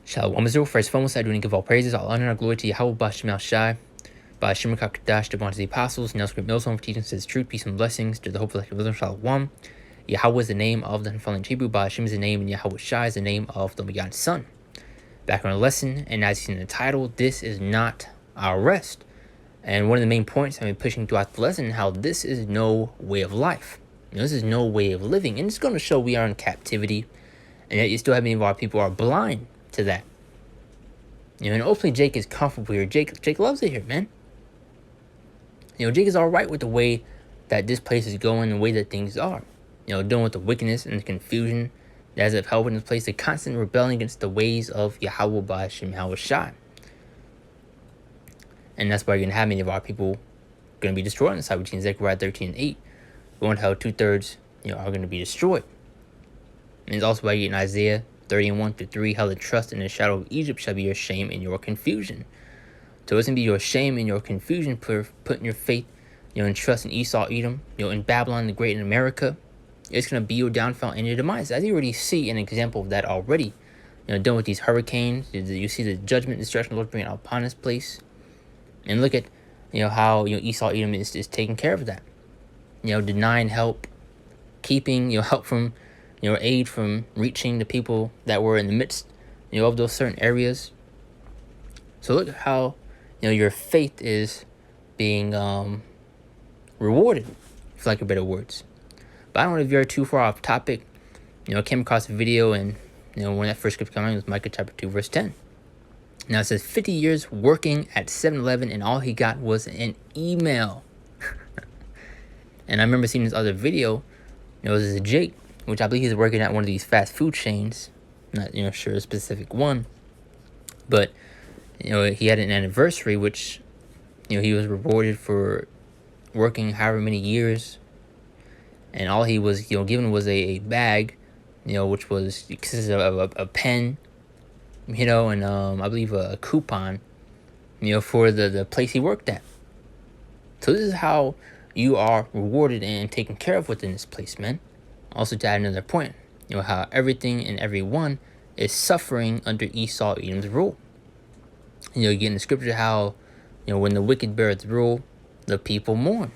Shalom Israel. First, foremost, I do want to give all praises, all honor, and glory to Yahweh B'Shem El Shai, B'Shem Kakadash, the bond of the apostles, Nelson Great Millstone for teaching says truth, peace, and blessings to the hopeful elect of Israel. Shalom. Yahweh is the name of the unfallen Hebrew, B'Shem is the name, and Yahweh Shai is the name of the begotten Son. Back on the lesson, and as you see in the title, this is not our rest. And one of the main points I've been pushing throughout the lesson, how this is no way of life. This is no way of living. And it's going to show we are in captivity, and yet you still have many of our people are blind to that. And hopefully Jake is comfortable here. Jake loves it here, man. Jake is all right with the way that this place is going, the way that things are. Dealing with the wickedness and the confusion that has upheld in this place, the constant rebelling against the ways of Yahweh B'Shem Yahweh Shai. And that's why you're going to have many of our people going to be destroyed on the side, between Zechariah 13 and 8. Going to how 2/3, are going to be destroyed. And it's also why you get in Isaiah 30:1-3, how the trust in the shadow of Egypt shall be your shame and your confusion. So it's going to be your shame and your confusion, putting your faith, and trust in Esau, Edom, in Babylon the Great, in America. It's going to be your downfall and your demise. As you already see an example of that already. Dealing with these hurricanes, you see the judgment and destruction the Lord bringing upon this place. And look at, how, Esau, Edom is taking care of that. Denying help, keeping, help from, aid from reaching the people that were in the midst, of those certain areas. So look at how, your faith is being rewarded, for lack of better words. But I don't want to veer too far off topic. I came across a video, and, when that first scripture came out, it was Micah chapter 2, verse 10. Now it says 50 years working at 7-Eleven, and all he got was an email. And I remember seeing this other video. It was a Jake, which I believe he's working at one of these fast food chains. Not sure a specific one, but he had an anniversary, which he was rewarded for working however many years, and all he was given was a bag, which was consisted of a pen, and I believe a coupon, for the place he worked at. So this is how you are rewarded and taken care of within this place, man. Also, to add another point, how everything and everyone is suffering under Esau, Edom's rule. You get in the scripture how, when the wicked beareth rule, the people mourn.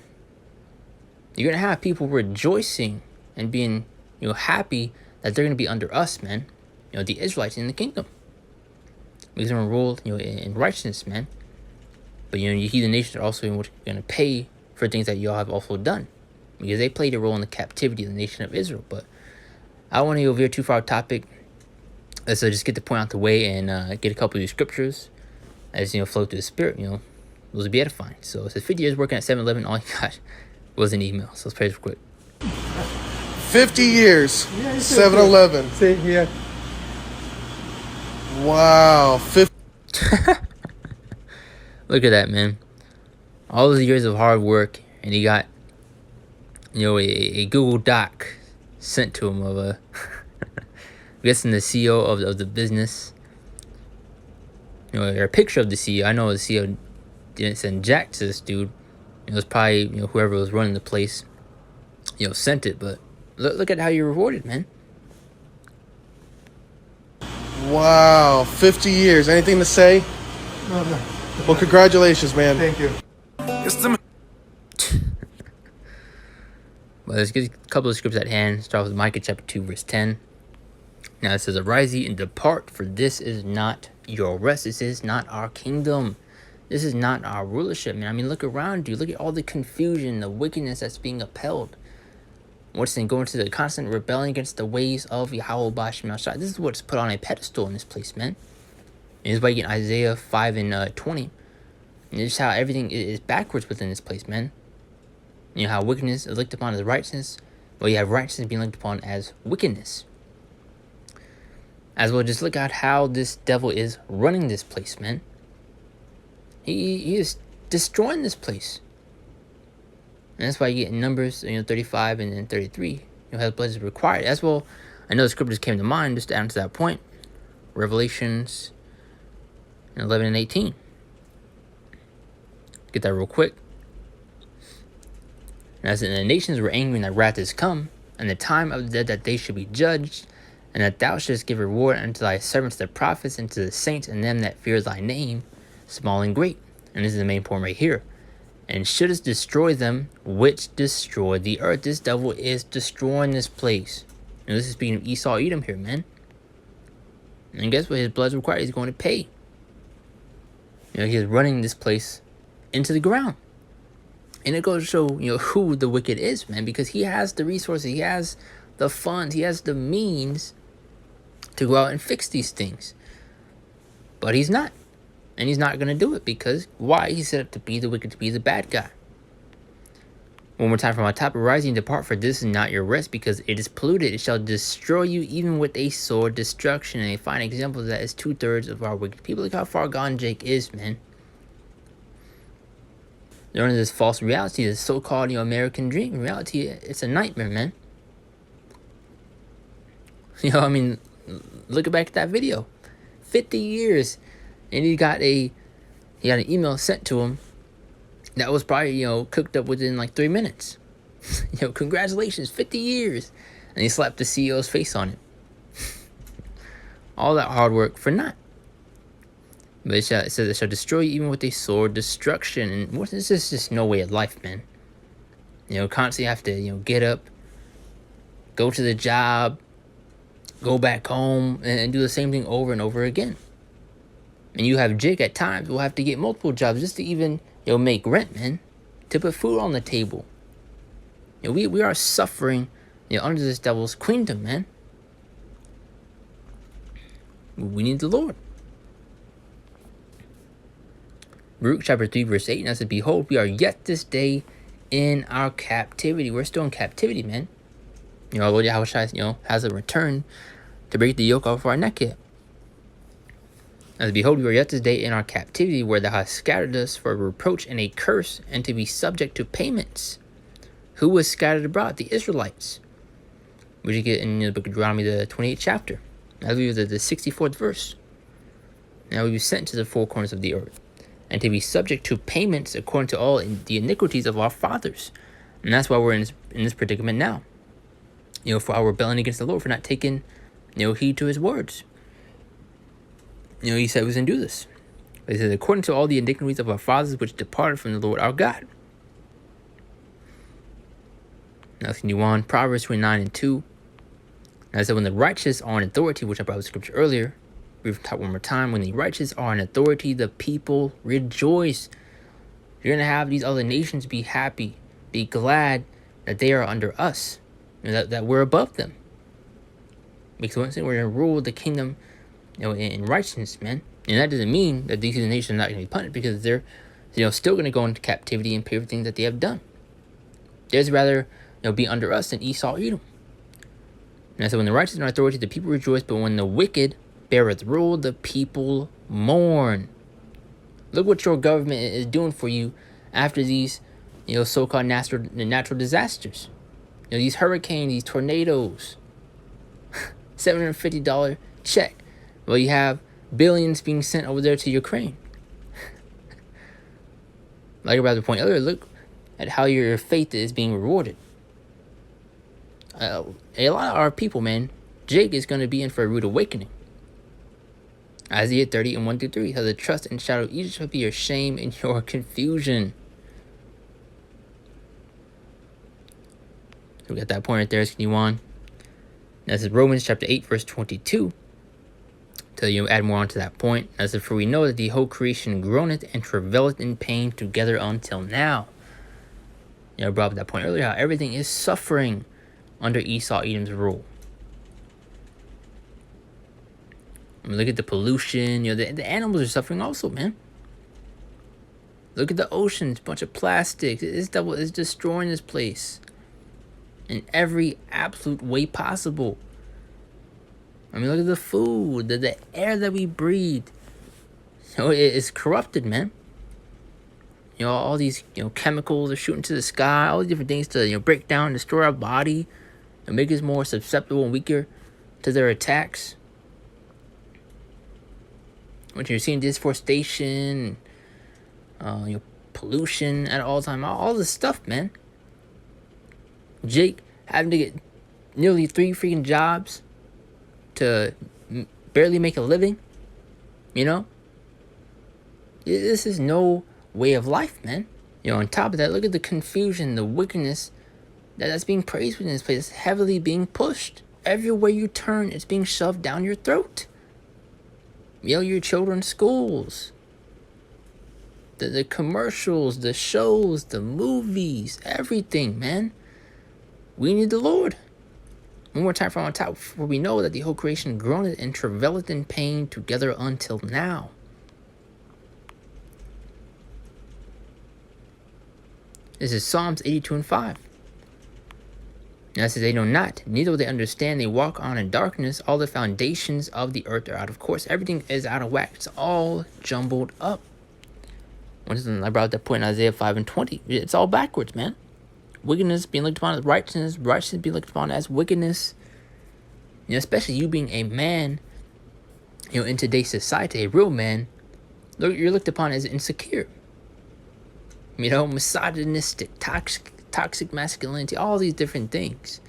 You're going to have people rejoicing and being, happy that they're going to be under us, man. The Israelites in the kingdom. Because they're going to rule, in righteousness, man. But, you heathen nations are also going to pay for things that y'all have also done, because they played a role in the captivity of the nation of Israel. But I don't want to go veer too far off topic. Let's just get the point out the way and get a couple of these scriptures as flow through the spirit. Those would be edifying. So it says 50 years working at 7-Eleven, all he got was an email. So let's pray real quick. 50 years, 7-Eleven. Same here. Wow, 50. Look at that, man. All those years of hard work, and he got, a Google Doc sent to him of I'm guessing the CEO of the business. Or a picture of the CEO. I know the CEO didn't send jack to this dude. It was probably, whoever was running the place, sent it. But look at how you're rewarded, man. Wow, 50 years. Anything to say? No. Well, congratulations, man. Thank you. Well, let's get a couple of scripts at hand. Start with Micah chapter 2, verse 10. Now it says, "Arise ye and depart, for this is not your rest. This is not our kingdom. This is not our rulership, man." I mean, look around you. Look at all the confusion, the wickedness that's being upheld. What's then going to the constant rebelling against the ways of Yahweh B'Shem Yahweh Shai. This is what's put on a pedestal in this place, man. And this is why you get Isaiah 5:20. And this is how everything is backwards within this place, man. How wickedness is looked upon as righteousness. Well, you have righteousness being looked upon as wickedness. As well, just look at how this devil is running this place, man. He is destroying this place. And that's why you get in Numbers, 35 and then 33. How the blood is required. As well, I know the scriptures came to mind just to add to that point. Revelations 11 and 18. Get that real quick. And as the nations were angry and that wrath is come, and the time of the dead that they should be judged, and that thou shouldst give reward unto thy servants the prophets, and to the saints, and them that fear thy name, small and great. And this is the main point right here. And shouldst destroy them which destroy the earth. This devil is destroying this place. And this is speaking of Esau Edom here, man. And guess what? His blood's required. He's going to pay. He is running this place into the ground. And it goes to show, who the wicked is, man. Because he has the resources. He has the funds. He has the means to go out and fix these things. But he's not. And he's not going to do it because why? He's set up to be the wicked, to be the bad guy. One more time from our top. Arise and depart, for this is not your rest, because it is polluted. It shall destroy you even with a sword destruction. And a fine example of that is 2/3 of our wicked people. Look how far gone Jake is, man. They're under this false reality, this so-called American dream. In reality, it's a nightmare, man. Look back at that video. 50 years. And he got an email sent to him that was probably, cooked up within like 3 minutes. Congratulations, 50 years. And he slapped the CEO's face on it. All that hard work for naught. But it says it shall destroy you even with a sword destruction. And what is this? Just no way of life, man. Constantly have to, get up, go to the job, go back home, and do the same thing over and over again. And you have Jake at times will have to get multiple jobs just to even, make rent, man. To put food on the table. We are suffering, under this devil's queendom, man. We need the Lord. Baruch chapter 3, verse 8. And I said, behold, we are yet this day in our captivity. We're still in captivity, man. Although Yahushua, hasn't returned to break the yoke off our neck yet. As behold, we are yet this day in our captivity, where thou hast scattered us for a reproach and a curse, and to be subject to payments. Who was scattered abroad? The Israelites. Which you get in the book of Deuteronomy, the 28th chapter. I believe the 64th verse. Now we were sent to the four corners of the earth, and to be subject to payments according to all the iniquities of our fathers. And that's why we're in this predicament now. For our rebellion against the Lord, for not taking, heed to his words. He said he was going to do this. But he says, according to all the iniquities of our fathers, which departed from the Lord our God. Now, continue on. Proverbs 29 and 2. Now, it said, when the righteous are in authority, which I brought the scripture earlier, read top one more time. When the righteous are in authority, the people rejoice. You're going to have these other nations be happy, be glad that they are under us, that we're above them. Because once we're going to rule the kingdom, in righteousness, man. And that doesn't mean that these nations are not going to be punished, because they're, still going to go into captivity and pay for things that they have done. There's rather, be under us than Esau Edom. And so when the righteous are in authority, the people rejoice, but when the wicked beareth rule, the people mourn. Look what your government is doing for you after these, so-called natural disasters. These hurricanes, these tornadoes. $750 check. Well, you have billions being sent over there to Ukraine. Like I brought the point earlier, look at how your faith is being rewarded. A lot of our people, man, Jake is going to be in for a rude awakening. Isaiah 30 and 1 through 3. How the trust and shadow of Egypt shall be your shame and your confusion. So we got that point right there. Let's continue on. Now, this is Romans chapter 8, verse 22. Till you add more on to that point. As if for we know that the whole creation groaneth and travaileth in pain together until now. I brought up that point earlier, how everything is suffering under Esau Edom's rule. Look at the pollution. The animals are suffering also, man. Look at the oceans, bunch of plastics. This devil is destroying this place in every absolute way possible. Look at the food, the air that we breathe. It is corrupted, man. All these, chemicals are shooting to the sky. All these different things to, break down and destroy our body and make us more susceptible and weaker to their attacks. When you're seeing deforestation, pollution at all time, all this stuff, man. Jake having to get nearly 3 freaking jobs to barely make a living. You know, this is no way of life, man. On top of that, look at the confusion, the wickedness that's being praised within this place. It's heavily being pushed. Everywhere you turn, it's being shoved down your throat. Your children's schools, the commercials, the shows, the movies, everything, man. We need the Lord. One more time from on top, for we know that the whole creation groaneth and travaileth in pain together until now. This is Psalms 82:5. Now it says, they know not, neither will they understand. They walk on in darkness. All the foundations of the earth are out of course. Everything is out of whack. It's all jumbled up. I brought that point in Isaiah 5:20. It's all backwards, man. Wickedness being looked upon as righteousness. Righteousness being looked upon as wickedness. Especially you being a man, in today's society, a real man, you're looked upon as insecure. Misogynistic, toxic masculinity, all these different things.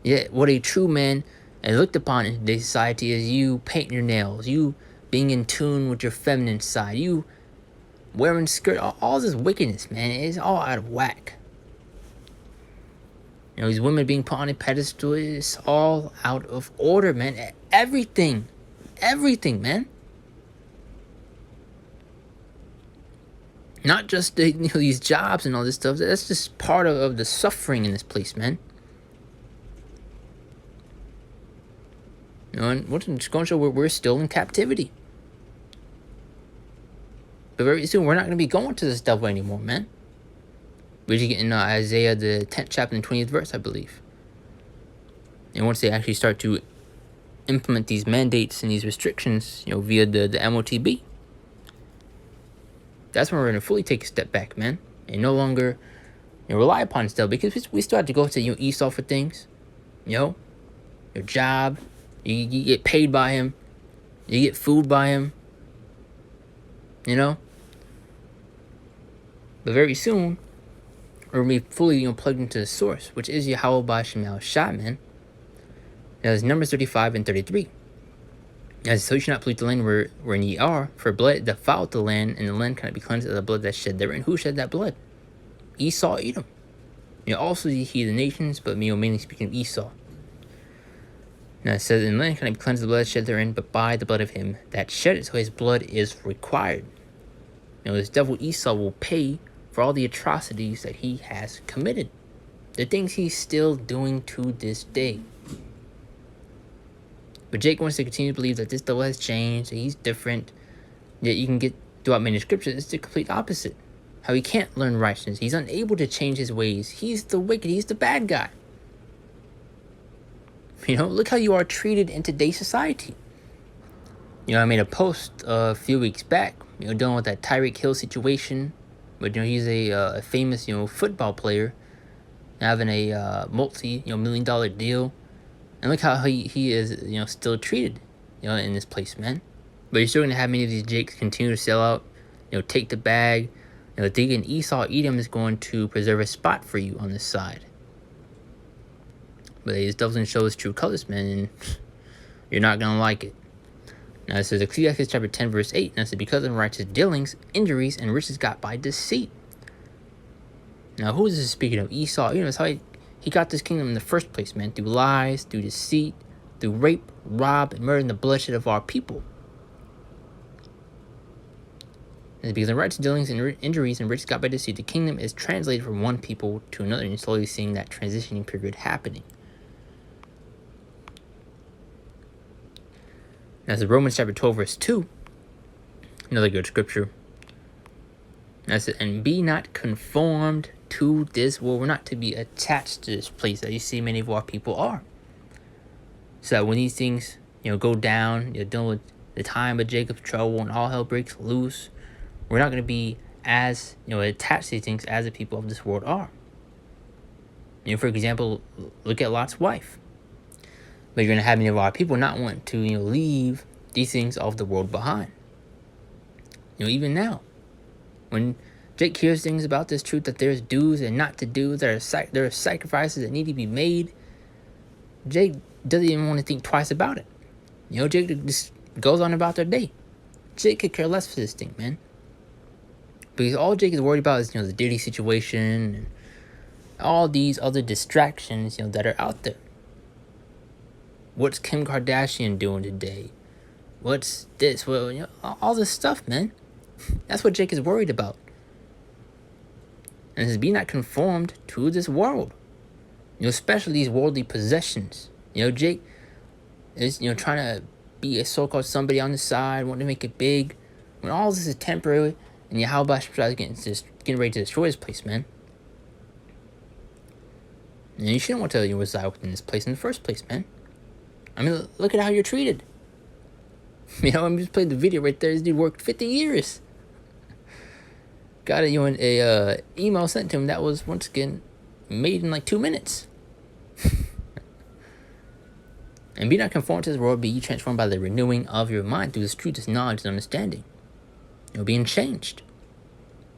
Yet, what a true man is looked upon in today's society is you painting your nails, you being in tune with your feminine side, you wearing skirt, all this wickedness, man. It's all out of whack. These women being put on a pedestal, it's all out of order, man. Everything, man. Not just these jobs and all this stuff. That's just part of the suffering in this place, man. And what's going to show we're still in captivity. But very soon we're not going to be going to this devil anymore, man. We just get in Isaiah the 10th chapter and 20th verse, I believe. And once they actually start to implement these mandates and these restrictions, via the MOTB, that's when we're going to fully take a step back, man. And no longer rely upon still, because we still have to go to Esau for things. Your job, you get paid by him, you get food by him. But very soon, we're going to be fully plugged into the source, which is Yahweh B'Shem Yahushua, man. Now, it's Numbers 35:33. As so you should not pollute the land wherein ye are, for blood defiled the land, and the land cannot be cleansed of the blood that shed therein. Who shed that blood? Esau, Edom. Also he the nations, but mainly speaking of Esau. Now it says, and the land cannot be cleansed of the blood shed therein, but by the blood of him that shed it. So his blood is required. This devil Esau will pay for all the atrocities that he has committed. The things he's still doing to this day. But Jake wants to continue to believe that this devil has changed, that he's different. Yet you can get throughout many scriptures, it's the complete opposite. How he can't learn righteousness. He's unable to change his ways. He's the wicked. He's the bad guy. Look how you are treated in today's society. I made a post a few weeks back, dealing with that Tyreek Hill situation. But, he's a famous, football player, having a multi-million-dollar deal. And look how he is, still treated, in this place, man. But you're still going to have many of these jakes continue to sell out, take the bag. Thinking Esau, Edom is going to preserve a spot for you on this side. But it doesn't show his true colors, man, and you're not going to like it. Now it says Ecclesiastes chapter 10, verse 8. Now it says, because of righteous dealings, injuries, and riches got by deceit. Now who is this speaking of? Esau. That's how he got this kingdom in the first place, man. Through lies, through deceit, through rape, rob, and murder, and the bloodshed of our people. And because of righteous dealings and injuries and riches got by deceit, the kingdom is translated from one people to another, and you're slowly seeing that transitioning period happening. Now, it's Romans chapter 12, verse 2. Another good scripture. That's it. And be not conformed to this world. We're not to be attached to this place that you see many of our people are. So that when these things, go down, you're dealing with the time of Jacob's trouble and all hell breaks loose, we're not going to be as, attached to these things as the people of this world are. For example, look at Lot's wife. But you're going to have many of our people not want to, leave these things of the world behind. Even now, when Jake hears things about this truth that there's do's and not to do, there are sacrifices that need to be made, Jake doesn't even want to think twice about it. You know, Jake just goes on about their day. Jake could care less for this thing, man. Because all Jake is worried about is, the Diddy situation and all these other distractions, that are out there. What's Kim Kardashian doing today? What's this? Well, all this stuff, man. That's what Jake is worried about. And it's be not conformed to this world. Especially these worldly possessions. Jake is, trying to be a so-called somebody on the side, wanting to make it big. When all this is temporary, and Yahweh is getting ready to destroy this place, man. And you shouldn't want to reside within this place in the first place, man. I mean, look at how you're treated. I'm just playing the video right there. This dude worked 50 years. Got a email sent to him that was, once again, made in like 2 minutes. And be not conformed to this world, be ye transformed by the renewing of your mind through this truth, this knowledge, and understanding. Being changed.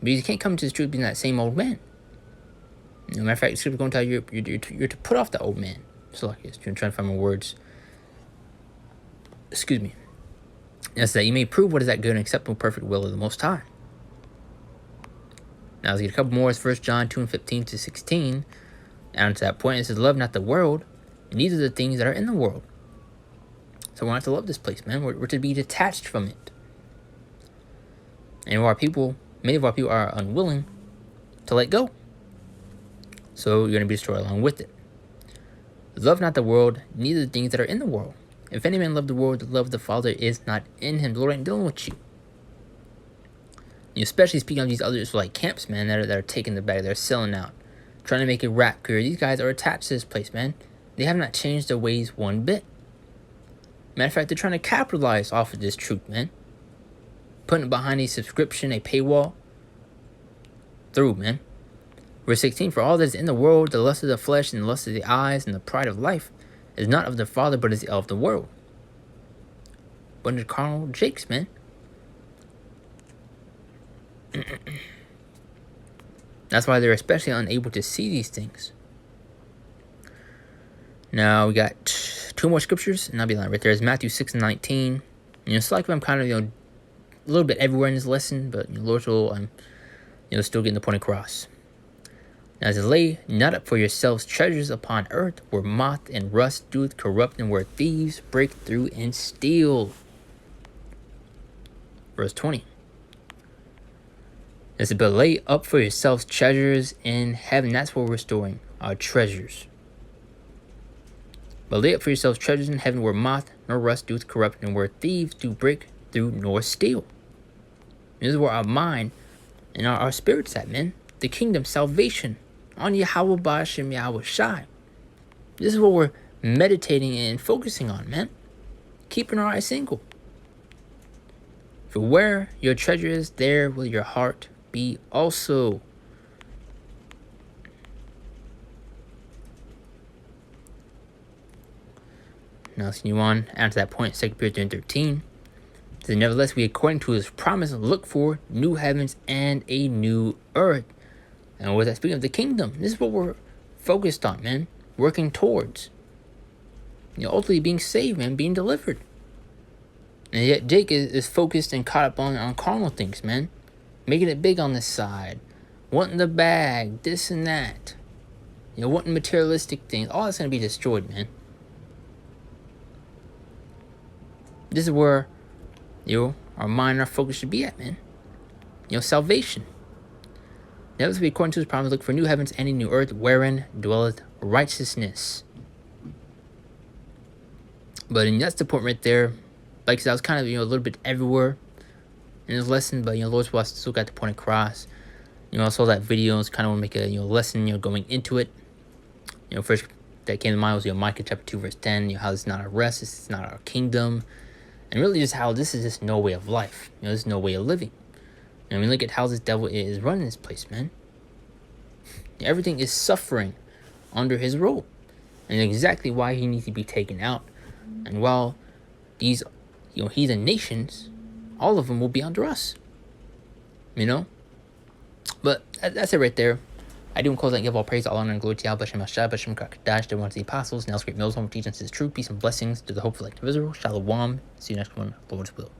Because you can't come to this truth being that same old man. Matter of fact, the scripture is going to tell you you're to put off the old man. So like this, you're trying to find my words. Excuse me. Yes, that you may prove what is that good and acceptable, perfect will of the Most High. Now let's get a couple more. It's 1 John 2:15-16. And to that point, it says, "Love not the world, neither the things that are in the world." So we're not to love this place, man. We're to be detached from it. And many of our people are unwilling to let go. So you're going to be destroyed along with it. "Love not the world, neither the things that are in the world. If any man love the world, the love of the Father is not in him." The Lord ain't dealing with you. Especially speaking of these other Israelite camps, man, that are taking the bag, they're selling out, trying to make a rap career. These guys are attached to this place, man. They have not changed their ways one bit. Matter of fact, they're trying to capitalize off of this truth, man. Putting it behind a subscription, a paywall. Through, man. Verse 16, "For all that is in the world, the lust of the flesh and the lust of the eyes and the pride of life, is not of the Father, but is of the world." Bunch of carnal jakes, man. That's why they're especially unable to see these things. Now we got 2 more scriptures, and I'll be lying right there. It's Matthew 6:19. It's like I'm kind of a little bit everywhere in this lesson, but Lord's will, I'm still getting the point across. Now it says, "Lay not up for yourselves treasures upon earth, where moth and rust doeth corrupt, and where thieves break through and steal." Verse 20. It says, "But lay up for yourselves treasures in heaven." That's where we're storing our treasures. "But lay up for yourselves treasures in heaven, where moth nor rust doeth corrupt, and where thieves do break through nor steal." This is where our mind and our spirit's at, man. The kingdom, salvation, on Yahweh Ba'ashem Yahweh Shai. This is what we're meditating and focusing on, man. Keeping our eyes single. "For where your treasure is, there will your heart be also." Now let's continue on after that point, 2 Peter 3:13. It says, "Nevertheless, we according to his promise look for new heavens and a new earth." And with that, speaking of the kingdom, this is what we're focused on, man. Working towards. Ultimately being saved, man. Being delivered. And yet Jake is focused and caught up on carnal things, man. Making it big on this side. Wanting the bag. This and that. Wanting materialistic things. All that's going to be destroyed, man. This is where, our mind and our focus should be at, man. Salvation. Now let's be according to his promise, look for new heavens and a new earth, wherein dwelleth righteousness. But that's the point right there. Like I said, I was kind of, a little bit everywhere in this lesson, but, Lord's will still got the point across. I saw that video, it's kind of want to make a, lesson, going into it. First that came to mind was, Micah chapter 2, verse 10, how this is not our rest, this is not our kingdom. And really just how this is just no way of life. This is no way of living. Look at how this devil is running this place, man. Everything is suffering under his rule. And exactly why he needs to be taken out. And while these, heathen nations, all of them will be under us. But that's it right there. I do in close and give all praise, all honor, and glory to Yahweh, Hashem, Hashai, Hashem, Kakadash, the ones the apostles, now great mills, home teaching his truth, peace and blessings to the hopeful elect of Israel. Shalom. See you next one. Lord's will.